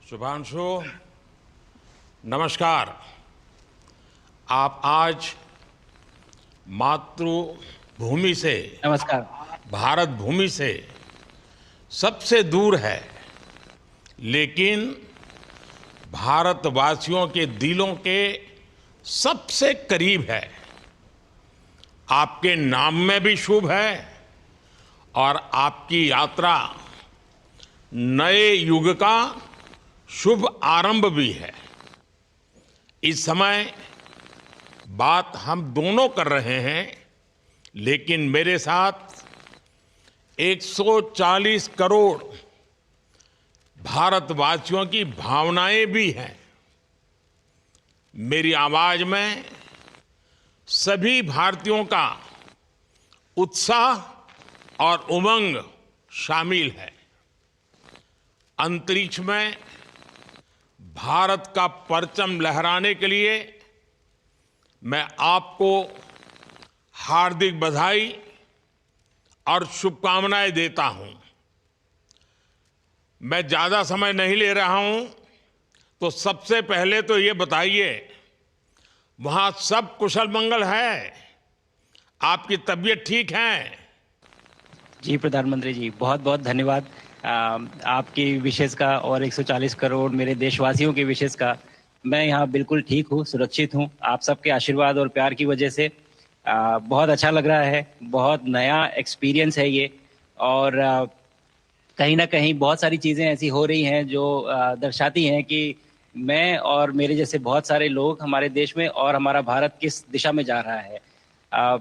शुभांशु, नमस्कार। आप आज मातृभूमि से, नमस्कार। भारत भूमि से सबसे दूर है, लेकिन भारतवासियों के दिलों के सबसे करीब है। आपके नाम में भी शुभ है और आपकी यात्रा नए युग का शुभ आरंभ भी है। इस समय बात हम दोनों कर रहे हैं, लेकिन मेरे साथ 140 करोड़ भारतवासियों की भावनाएं भी हैं। मेरी आवाज में सभी भारतीयों का उत्साह और उमंग शामिल है। अंतरिक्ष में भारत का परचम लहराने के लिए मैं आपको हार्दिक बधाई और शुभकामनाएं देता हूं। मैं ज्यादा समय नहीं ले रहा हूं, तो सबसे पहले तो ये बताइए, वहां सब कुशल मंगल है? आपकी तबीयत ठीक है? जी प्रधानमंत्री जी, बहुत बहुत धन्यवाद आपकी विशेष का और 140 करोड़ मेरे देशवासियों की विशेष का। मैं यहाँ बिल्कुल ठीक हूँ, सुरक्षित हूँ। आप सबके आशीर्वाद और प्यार की वजह से बहुत अच्छा लग रहा है। बहुत नया एक्सपीरियंस है ये। और कहीं ना कहीं बहुत सारी चीज़ें ऐसी हो रही हैं जो दर्शाती हैं कि मैं और मेरे जैसे बहुत सारे लोग हमारे देश में और हमारा भारत किस दिशा में जा रहा है।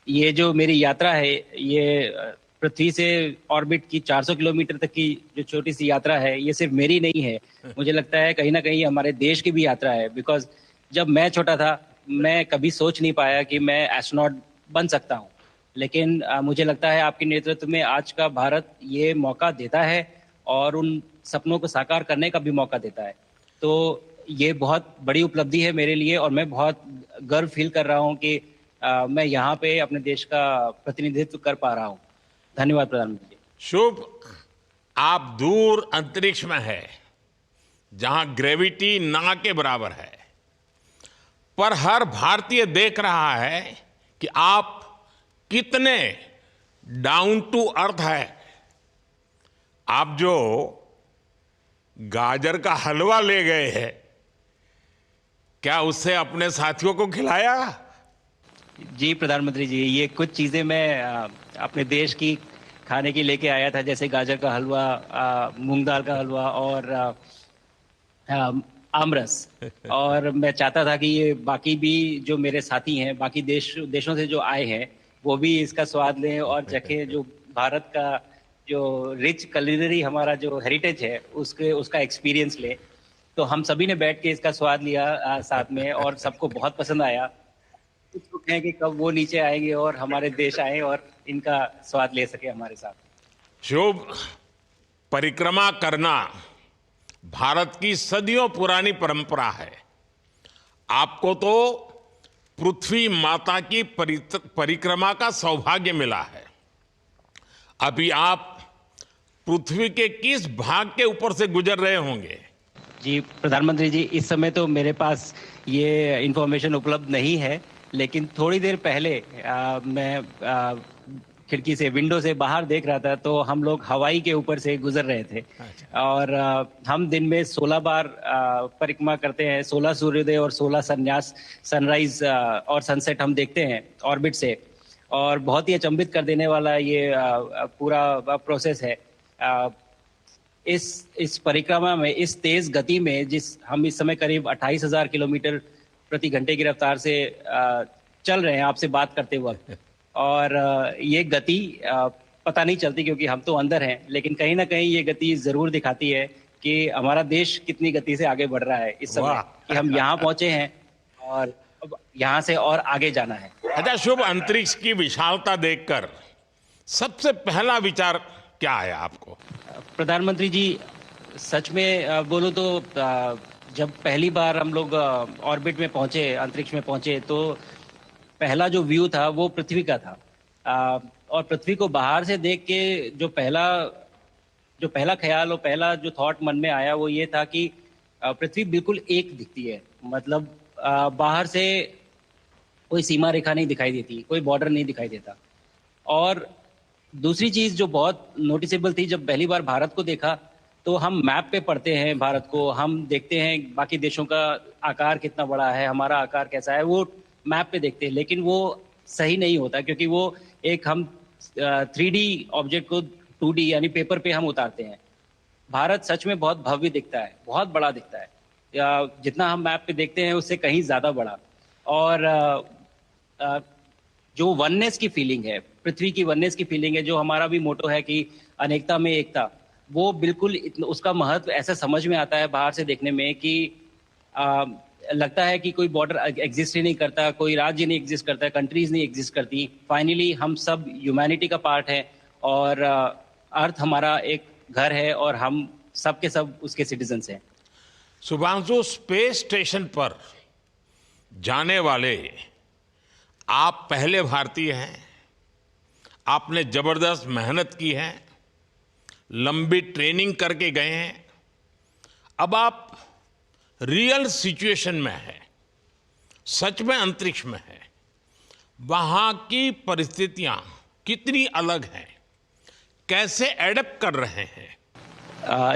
ये जो मेरी यात्रा है, ये पृथ्वी से ऑर्बिट की 400 किलोमीटर तक की जो छोटी सी यात्रा है, ये सिर्फ मेरी नहीं है। मुझे लगता है कहीं ना कहीं हमारे देश की भी यात्रा है। बिकॉज जब मैं छोटा था, मैं कभी सोच नहीं पाया कि मैं एस्ट्रोनॉट बन सकता हूँ। लेकिन मुझे लगता है आपके नेतृत्व में आज का भारत ये मौका देता है और उन सपनों को साकार करने का भी मौका देता है। तो ये बहुत बड़ी उपलब्धि है मेरे लिए और मैं बहुत गर्व फील कर रहा हूँ कि मैं यहाँ पे अपने देश का प्रतिनिधित्व कर पा रहा हूँ। धन्यवाद प्रधानमंत्री जी। शुभ। आप दूर अंतरिक्ष में है, जहां ग्रेविटी ना के बराबर है, पर हर भारतीय देख रहा है कि आप कितने डाउन टू अर्थ है। आप जो गाजर का हलवा ले गए हैं, क्या उससे अपने साथियों को खिलाया? जी प्रधानमंत्री जी, ये कुछ चीज़ें मैं अपने देश की खाने की लेके आया था, जैसे गाजर का हलवा, मूंग दाल का हलवा और आमरस। और मैं चाहता था कि ये बाकी भी जो मेरे साथी हैं, बाकी देशों से जो आए हैं, वो भी इसका स्वाद लें और चखें। जो भारत का जो रिच culinary हमारा जो हेरिटेज है, उसके उसका एक्सपीरियंस लें। तो हम सभी ने बैठ के इसका स्वाद लिया साथ में, और सबको बहुत पसंद आया। कुछ लोग हैं कि कब वो नीचे आएंगे और हमारे देश आए और इनका स्वाद ले सके हमारे साथ। शुभ। परिक्रमा करना भारत की सदियों पुरानी परंपरा है। आपको तो पृथ्वी माता की परिक्रमा का सौभाग्य मिला है। अभी आप पृथ्वी के किस भाग के ऊपर से गुजर रहे होंगे? जी प्रधानमंत्री जी, इस समय तो मेरे पास ये इंफॉर्मेशन उपलब्ध नहीं है, लेकिन थोड़ी देर पहले मैं खिड़की से, विंडो से बाहर देख रहा था, तो हम लोग हवाई के ऊपर से गुजर रहे थे। अच्छा। और हम दिन में 16 बार परिक्रमा करते हैं। 16 सूर्योदय और 16 संन्यास, सनराइज और सनसेट हम देखते हैं ऑर्बिट से। और बहुत ही अचंभित कर देने वाला ये पूरा प्रोसेस है। इस परिक्रमा में, इस तेज गति में, जिस हम इस समय करीब 28,000 किलोमीटर प्रति घंटे की रफ्तार से चल रहे हैं आपसे बात करते वक्त। और ये गति पता नहीं चलती क्योंकि हम तो अंदर हैं, लेकिन कहीं ना कहीं ये गति जरूर दिखाती है कि हमारा देश कितनी गति से आगे बढ़ रहा है इस समय, वाह। कि हम यहाँ पहुंचे हैं और अब यहाँ से और आगे जाना है। अच्छा शुभ, अंतरिक्ष की विशालता देखकर सबसे पहला विचार क्या आया आपको? प्रधानमंत्री जी, सच में बोलो तो जब पहली बार हम लोग ऑर्बिट में पहुंचे, अंतरिक्ष में पहुंचे, तो पहला जो व्यू था वो पृथ्वी का था। और पृथ्वी को बाहर से देख के जो पहला जो पहला ख्याल और पहला जो थॉट मन में आया वो ये था कि पृथ्वी बिल्कुल एक दिखती है। मतलब बाहर से कोई सीमा रेखा नहीं दिखाई देती, कोई बॉर्डर नहीं दिखाई देता। और दूसरी चीज जो बहुत नोटिसेबल थी, जब पहली बार भारत को देखा तो हम मैप पे पढ़ते हैं भारत को, हम देखते हैं बाकी देशों का आकार कितना बड़ा है, हमारा आकार कैसा है, वो मैप पे देखते हैं। लेकिन वो सही नहीं होता, क्योंकि वो एक हम 3D ऑब्जेक्ट को 2D यानी पेपर पे हम उतारते हैं। भारत सच में बहुत भव्य दिखता है, बहुत बड़ा दिखता है, या जितना हम मैप पे देखते हैं उससे कहीं ज्यादा बड़ा। और जो वननेस की फीलिंग है, पृथ्वी की वननेस की फीलिंग है, जो हमारा भी मोटो है कि अनेकता में एकता, वो बिल्कुल उसका महत्व ऐसा समझ में आता है बाहर से देखने में कि लगता है कि कोई बॉर्डर एग्जिस्ट ही नहीं करता, कोई राज्य नहीं एग्जिस्ट करता, कंट्रीज नहीं एग्जिस्ट करती। फाइनली हम सब ह्यूमैनिटी का पार्ट है, और अर्थ हमारा एक घर है, और हम सब के सब उसके सिटीजन्स हैं। शुभांशु, स्पेस स्टेशन पर जाने वाले आप पहले भारतीय हैं। आपने जबरदस्त मेहनत की है, लंबी ट्रेनिंग करके गए हैं। अब आप रियल सिचुएशन में हैं, सच में अंतरिक्ष में हैं। वहां की परिस्थितियां कितनी अलग हैं, कैसे एडप्ट कर रहे हैं?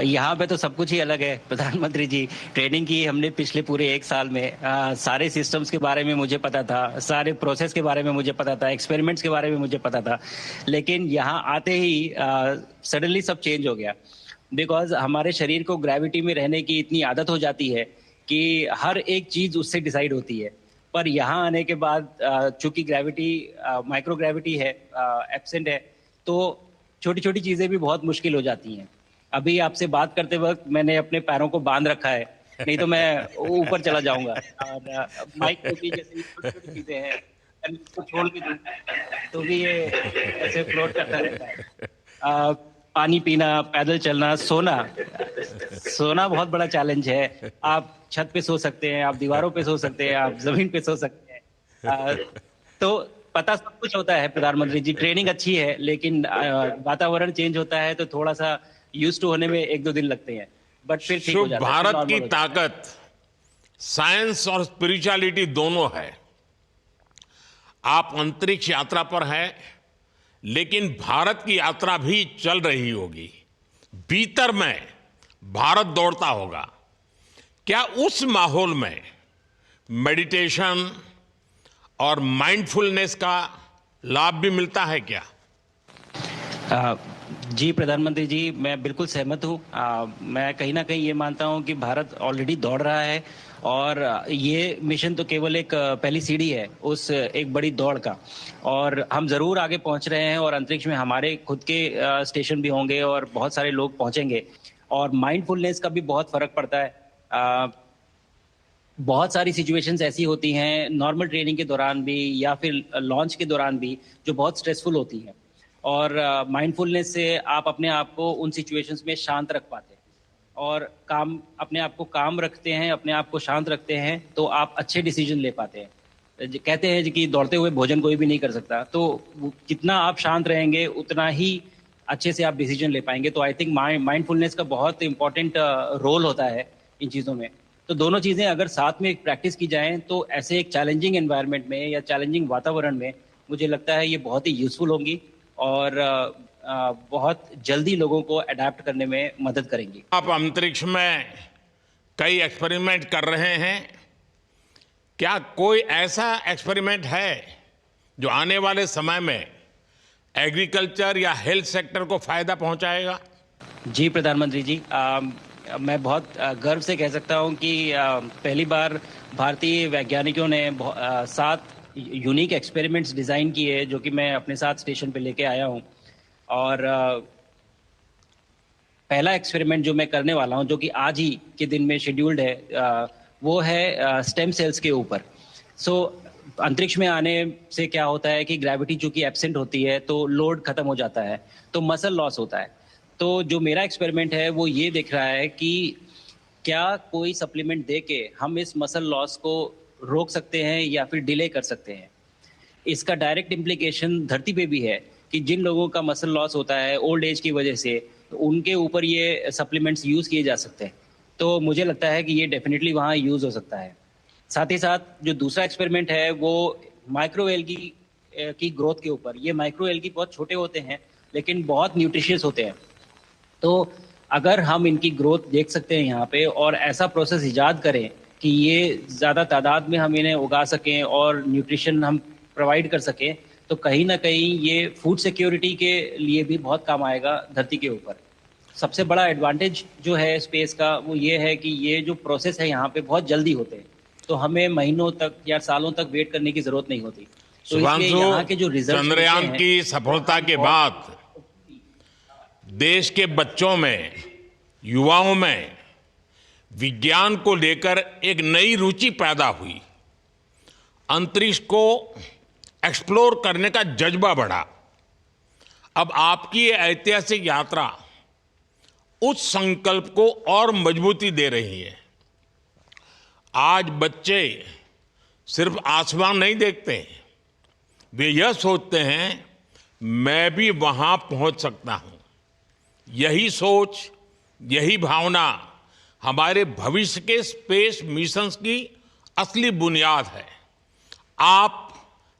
यहाँ पे तो सब कुछ ही अलग है प्रधानमंत्री जी। ट्रेनिंग की हमने पिछले पूरे 1 साल में। सारे सिस्टम्स के बारे में मुझे पता था, सारे प्रोसेस के बारे में मुझे पता था, एक्सपेरिमेंट्स के बारे में मुझे पता था। लेकिन यहाँ आते ही सडनली सब चेंज हो गया, बिकॉज हमारे शरीर को ग्रेविटी में रहने की इतनी आदत हो जाती है कि हर एक चीज उससे डिसाइड होती है। पर यहाँ आने के बाद चूंकि ग्रेविटी माइक्रो ग्रेविटी है, एब्सेंट है, तो छोटी छोटी चीजें भी बहुत मुश्किल हो जाती हैं। अभी आपसे बात करते वक्त मैंने अपने पैरों को बांध रखा है, नहीं तो मैं ऊपर चला जाऊंगा। और माइक पे भी जैसे छोटी छोटी चीजें हैं, अगर इसको छोड़ भी दूं तो भी ये ऐसे फ्लोट करता रहता है। पानी पीना, पैदल चलना, सोना। सोना बहुत बड़ा चैलेंज है। आप छत पे सो सकते हैं, आप दीवारों पे सो सकते हैं, आप जमीन पे सो सकते हैं। तो पता सब कुछ होता है प्रधानमंत्री जी, ट्रेनिंग अच्छी है, लेकिन वातावरण चेंज होता है तो थोड़ा सा यूज टू होने में 1-2 दिन लगते हैं, बट फिर ठीक हो जाता है। भारत की ताकत साइंस और स्पिरिचुअलिटी दोनों है। आप अंतरिक्ष यात्रा पर हैं, लेकिन भारत की यात्रा भी चल रही होगी। भीतर में भारत दौड़ता होगा। क्या उस माहौल में मेडिटेशन और माइंडफुलनेस का लाभ भी मिलता है क्या? जी प्रधानमंत्री जी, मैं बिल्कुल सहमत हूँ। मैं कहीं ना कहीं ये मानता हूँ कि भारत ऑलरेडी दौड़ रहा है, और ये मिशन तो केवल एक पहली सीढ़ी है उस एक बड़ी दौड़ का। और हम जरूर आगे पहुंच रहे हैं, और अंतरिक्ष में हमारे खुद के स्टेशन भी होंगे और बहुत सारे लोग पहुंचेंगे। और माइंडफुलनेस का भी बहुत फर्क पड़ता है। बहुत सारी सिचुएशंस ऐसी होती हैं नॉर्मल ट्रेनिंग के दौरान भी, या फिर लॉन्च के दौरान भी, जो बहुत स्ट्रेसफुल होती हैं। और माइंडफुलनेस से आप अपने आप को उन सिचुएशंस में शांत रख पाते हैं, और अपने आप को काम रखते हैं, अपने आप को शांत रखते हैं, तो आप अच्छे डिसीजन ले पाते हैं। कहते हैं कि दौड़ते हुए भोजन कोई भी नहीं कर सकता, तो जितना आप शांत रहेंगे उतना ही अच्छे से आप डिसीजन ले पाएंगे। तो आई थिंक माइंडफुलनेस का बहुत इंपॉर्टेंट रोल होता है इन चीज़ों में। तो दोनों चीज़ें अगर साथ में प्रैक्टिस की जाएं तो ऐसे एक चैलेंजिंग एनवायरनमेंट में या चैलेंजिंग वातावरण में मुझे लगता है ये बहुत ही यूजफुल होंगी, और बहुत जल्दी लोगों को अडेप्ट करने में मदद करेंगी। आप अंतरिक्ष में कई एक्सपेरिमेंट कर रहे हैं। क्या कोई ऐसा एक्सपेरिमेंट है जो आने वाले समय में एग्रीकल्चर या हेल्थ सेक्टर को फायदा पहुंचाएगा? जी प्रधानमंत्री जी, मैं बहुत गर्व से कह सकता हूं कि पहली बार भारतीय वैज्ञानिकों ने 7 यूनिक एक्सपेरिमेंट्स डिज़ाइन किए, जो कि मैं अपने साथ स्टेशन पे लेके आया हूं। और पहला एक्सपेरिमेंट जो मैं करने वाला हूं, जो कि आज ही के दिन में शेड्यूल्ड है, वो है स्टेम सेल्स के ऊपर। सो अंतरिक्ष में आने से क्या होता है कि ग्रेविटी चूंकि एब्सेंट होती है तो लोड खत्म हो जाता है, तो मसल लॉस होता है। तो जो मेरा एक्सपेरिमेंट है वो ये देख रहा है कि क्या कोई सप्लीमेंट दे के हम इस मसल लॉस को रोक सकते हैं या फिर डिले कर सकते हैं। इसका डायरेक्ट इम्प्लीकेशन धरती पे भी है कि जिन लोगों का मसल लॉस होता है ओल्ड एज की वजह से, उनके ऊपर ये सप्लीमेंट्स यूज़ किए जा सकते हैं। तो मुझे लगता है कि ये डेफिनेटली वहाँ यूज़ हो सकता है। साथ ही साथ जो दूसरा एक्सपेरिमेंट है वो माइक्रो एल्गी की ग्रोथ के ऊपर। ये माइक्रो एल्गी बहुत छोटे होते हैं लेकिन बहुत न्यूट्रिशियस होते हैं। तो अगर हम इनकी ग्रोथ देख सकते हैं यहाँ पे और ऐसा प्रोसेस इजाद करें कि ये ज़्यादा तादाद में हम इन्हें उगा सकें और न्यूट्रिशन हम प्रोवाइड कर सकें, तो कहीं ना कहीं ये फूड सिक्योरिटी के लिए भी बहुत काम आएगा धरती के ऊपर। सबसे बड़ा एडवांटेज जो है स्पेस का वो ये है कि ये जो प्रोसेस है यहाँ पे बहुत जल्दी होते हैं, तो हमें महीनों तक या सालों तक वेट करने की जरूरत नहीं होती। तो इसलिए शुभांशु, यहाँ के जो रिजल्ट चंद्रयान की सफलता के बाद देश के बच्चों में, युवाओं में विज्ञान को लेकर एक नई रुचि पैदा हुई। अंतरिक्ष को एक्सप्लोर करने का जज्बा बढ़ा। अब आपकी ये ऐतिहासिक यात्रा उस संकल्प को और मजबूती दे रही है। आज बच्चे सिर्फ आसमान नहीं देखते, वे यह सोचते हैं मैं भी वहां पहुंच सकता हूं। यही सोच, यही भावना हमारे भविष्य के स्पेस मिशंस की असली बुनियाद है। आप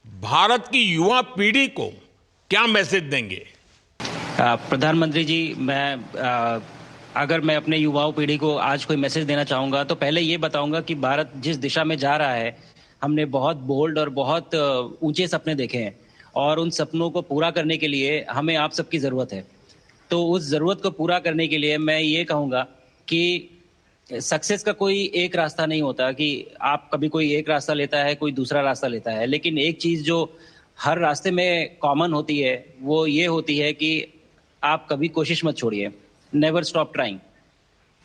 भारत की युवा पीढ़ी को क्या मैसेज देंगे? प्रधानमंत्री जी, अगर मैं अपने युवाओं पीढ़ी को आज कोई मैसेज देना चाहूँगा तो पहले ये बताऊँगा कि भारत जिस दिशा में जा रहा है, हमने बहुत बोल्ड और बहुत ऊंचे सपने देखे हैं और उन सपनों को पूरा करने के लिए हमें आप सबकी ज़रूरत है। तो उस ज़रूरत को पूरा करने के लिए मैं ये कहूँगा कि सक्सेस का कोई एक रास्ता नहीं होता कि आप कभी कोई एक रास्ता लेता है, कोई दूसरा रास्ता लेता है, लेकिन एक चीज़ जो हर रास्ते में कॉमन होती है वो ये होती है कि आप कभी कोशिश मत छोड़िए, नेवर स्टॉप ट्राइंग।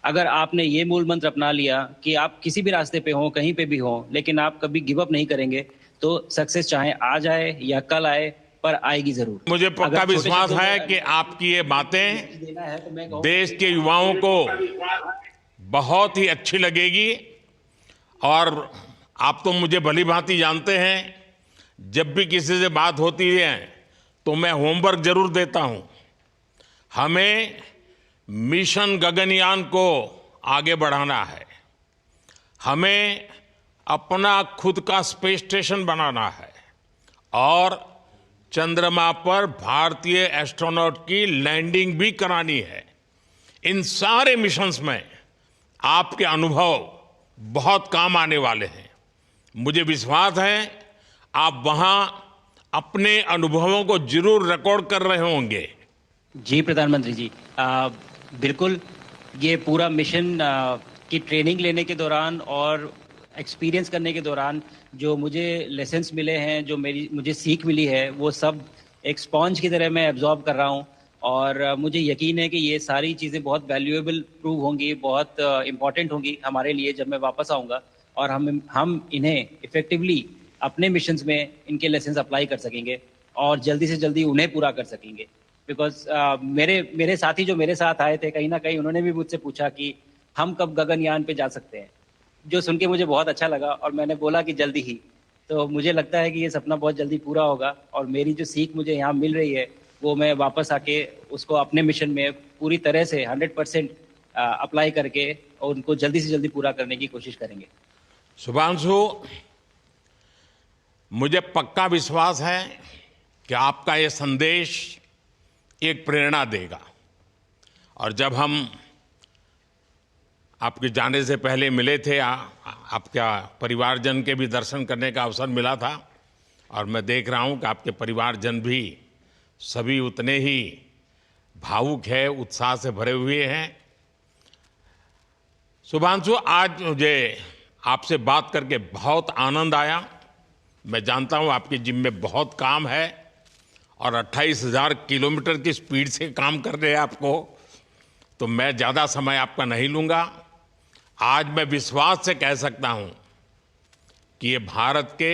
अगर आपने ये मूल मंत्र अपना लिया कि आप किसी भी रास्ते पे हो, कहीं पे भी हो, लेकिन आप कभी गिव अप नहीं करेंगे, तो सक्सेस चाहे आज आए या कल आए पर आएगी जरूर। मुझे पक्का विश्वास है कि आपकी ये बातें देश के युवाओं को बहुत ही अच्छी लगेगी। और आप तो मुझे भली भांति जानते हैं, जब भी किसी से बात होती है तो मैं होमवर्क जरूर देता हूं। हमें मिशन गगनयान को आगे बढ़ाना है, हमें अपना खुद का स्पेस स्टेशन बनाना है और चंद्रमा पर भारतीय एस्ट्रोनॉट की लैंडिंग भी करानी है। इन सारे मिशंस में आपके अनुभव बहुत काम आने वाले हैं। मुझे विश्वास है आप वहां अपने अनुभवों को जरूर रिकॉर्ड कर रहे होंगे। जी प्रधानमंत्री जी, बिल्कुल। ये पूरा मिशन की ट्रेनिंग लेने के दौरान और एक्सपीरियंस करने के दौरान जो मुझे लेसन्स मिले हैं, जो मुझे सीख मिली है, वो सब एक स्पॉन्ज की तरह मैं एब्जॉर्ब कर रहा हूँ। और मुझे यकीन है कि ये सारी चीज़ें बहुत वैल्यूएबल प्रूव होंगी, बहुत इम्पॉर्टेंट होंगी हमारे लिए जब मैं वापस आऊँगा और हम इन्हें इफ़ेक्टिवली अपने मिशंस में इनके लेसन्स अप्लाई कर सकेंगे और जल्दी से जल्दी उन्हें पूरा कर सकेंगे। बिकॉज मेरे साथी जो मेरे साथ आए थे, कहीं ना कहीं उन्होंने भी मुझसे पूछा कि हम कब गगनयान पे जा सकते हैं, जो सुन के मुझे बहुत अच्छा लगा और मैंने बोला कि जल्दी ही। तो मुझे लगता है कि ये सपना बहुत जल्दी पूरा होगा और मेरी जो सीख मुझे यहाँ मिल रही है वो मैं वापस आके उसको अपने मिशन में पूरी तरह से 100% अप्लाई करके और उनको जल्दी से जल्दी पूरा करने की कोशिश करेंगे। शुभांशु, मुझे पक्का विश्वास है कि आपका ये संदेश एक प्रेरणा देगा। और जब हम आपके जाने से पहले मिले थे, आपका परिवारजन के भी दर्शन करने का अवसर मिला था और मैं देख रहा हूं कि आपके परिवारजन भी सभी उतने ही भावुक है, उत्साह से भरे हुए हैं। शुभांशु, आज मुझे आपसे बात करके बहुत आनंद आया। मैं जानता हूं आपके जिम में बहुत काम है और 28,000 किलोमीटर की स्पीड से काम कर रहे हैं आपको, तो मैं ज़्यादा समय आपका नहीं लूँगा। आज मैं विश्वास से कह सकता हूँ कि ये भारत के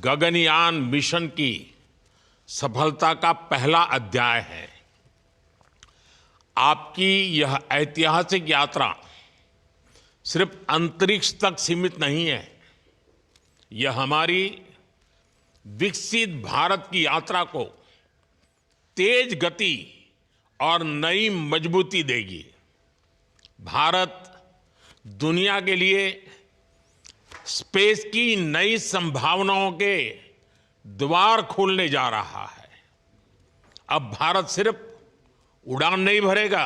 गगनयान मिशन की सफलता का पहला अध्याय है। आपकी यह ऐतिहासिक यात्रा सिर्फ अंतरिक्ष तक सीमित नहीं है, यह हमारी विकसित भारत की यात्रा को तेज गति और नई मजबूती देगी। भारत दुनिया के लिए स्पेस की नई संभावनाओं के द्वार खोलने जा रहा है। अब भारत सिर्फ उड़ान नहीं भरेगा,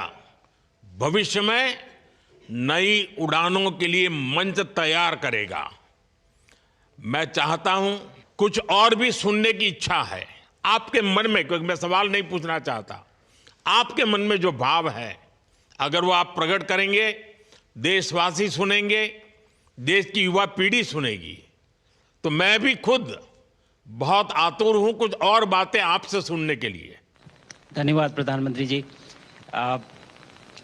भविष्य में नई उड़ानों के लिए मंच तैयार करेगा। मैं चाहता हूं, कुछ और भी सुनने की इच्छा है आपके मन में, क्योंकि मैं सवाल नहीं पूछना चाहता, आपके मन में जो भाव है अगर वो आप प्रकट करेंगे, देशवासी सुनेंगे, देश की युवा पीढ़ी सुनेगी, तो मैं भी खुद बहुत आतुर हूं कुछ और बातें आपसे सुनने के लिए। धन्यवाद प्रधानमंत्री जी।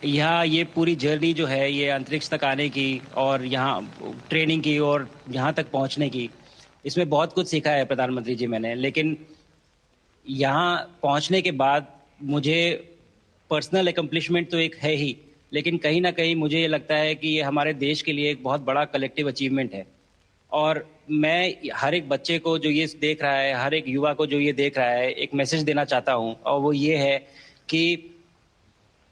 यहाँ ये पूरी जर्नी जो है, ये अंतरिक्ष तक आने की और यहाँ ट्रेनिंग की और यहाँ तक पहुँचने की, इसमें बहुत कुछ सीखा है प्रधानमंत्री जी मैंने। लेकिन यहाँ पहुँचने के बाद मुझे पर्सनल एकम्प्लिशमेंट तो एक है ही, लेकिन कहीं ना कहीं मुझे ये लगता है कि ये हमारे देश के लिए एक बहुत बड़ा कलेक्टिव अचीवमेंट है। और मैं हर एक बच्चे को जो ये देख रहा है, हर एक युवा को जो ये देख रहा है, एक मैसेज देना चाहता हूँ, और वो ये है कि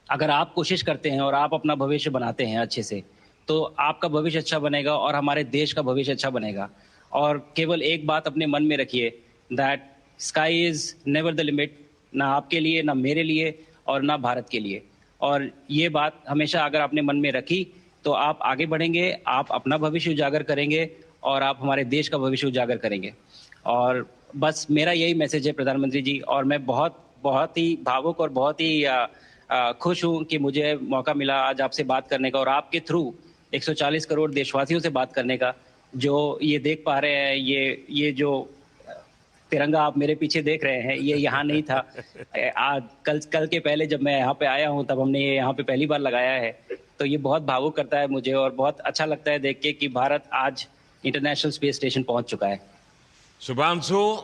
अगर आप कोशिश करते हैं और आप अपना भविष्य बनाते हैं अच्छे से, तो आपका भविष्य अच्छा बनेगा और हमारे देश का भविष्य अच्छा बनेगा। और केवल एक बात अपने मन में रखिए, that sky is never the limit, ना आपके लिए, ना मेरे लिए और ना भारत के लिए। और ये बात हमेशा अगर आपने मन में रखी तो आप आगे बढ़ेंगे, आप अपना भविष्य उजागर करेंगे और आप हमारे देश का भविष्य उजागर करेंगे। और बस मेरा यही मैसेज है प्रधानमंत्री जी। और मैं बहुत ही भावुक और बहुत ही खुश हूं कि मुझे मौका मिला आज आपसे बात करने का और आपके थ्रू 140 करोड़ देशवासियों से बात करने का। जो ये देख पा रहे हैं, ये जो तिरंगा आप मेरे पीछे देख रहे हैं, ये यहाँ नहीं था। आज कल के पहले जब मैं यहाँ पे आया हूँ तब हमने ये यहाँ पे पहली बार लगाया है। तो ये बहुत भावुक करता है मुझे और बहुत अच्छा लगता है देख के कि भारत आज इंटरनेशनल स्पेस स्टेशन पहुंच चुका है। शुभांशु,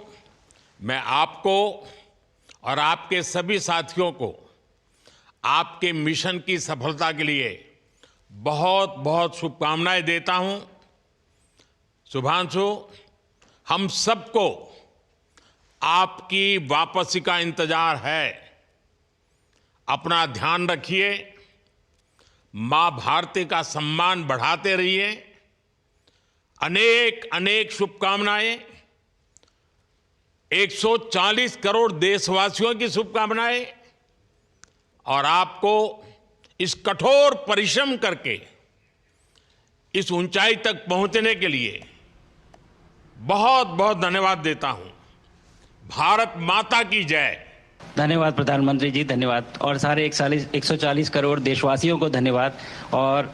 मैं आपको और आपके सभी साथियों को आपके मिशन की सफलता के लिए बहुत बहुत शुभकामनाएं देता हूं। शुभांशु, हम सबको आपकी वापसी का इंतजार है। अपना ध्यान रखिए, मां भारती का सम्मान बढ़ाते रहिए। अनेक अनेक शुभकामनाएं, 140 करोड़ देशवासियों की शुभकामनाएं, और आपको इस कठोर परिश्रम करके इस ऊंचाई तक पहुंचने के लिए बहुत बहुत धन्यवाद देता हूं। भारत माता की जय। धन्यवाद प्रधानमंत्री जी, धन्यवाद। और सारे 140 करोड़ देशवासियों को धन्यवाद। और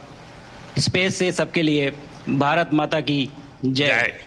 स्पेस से सबके लिए भारत माता की जय।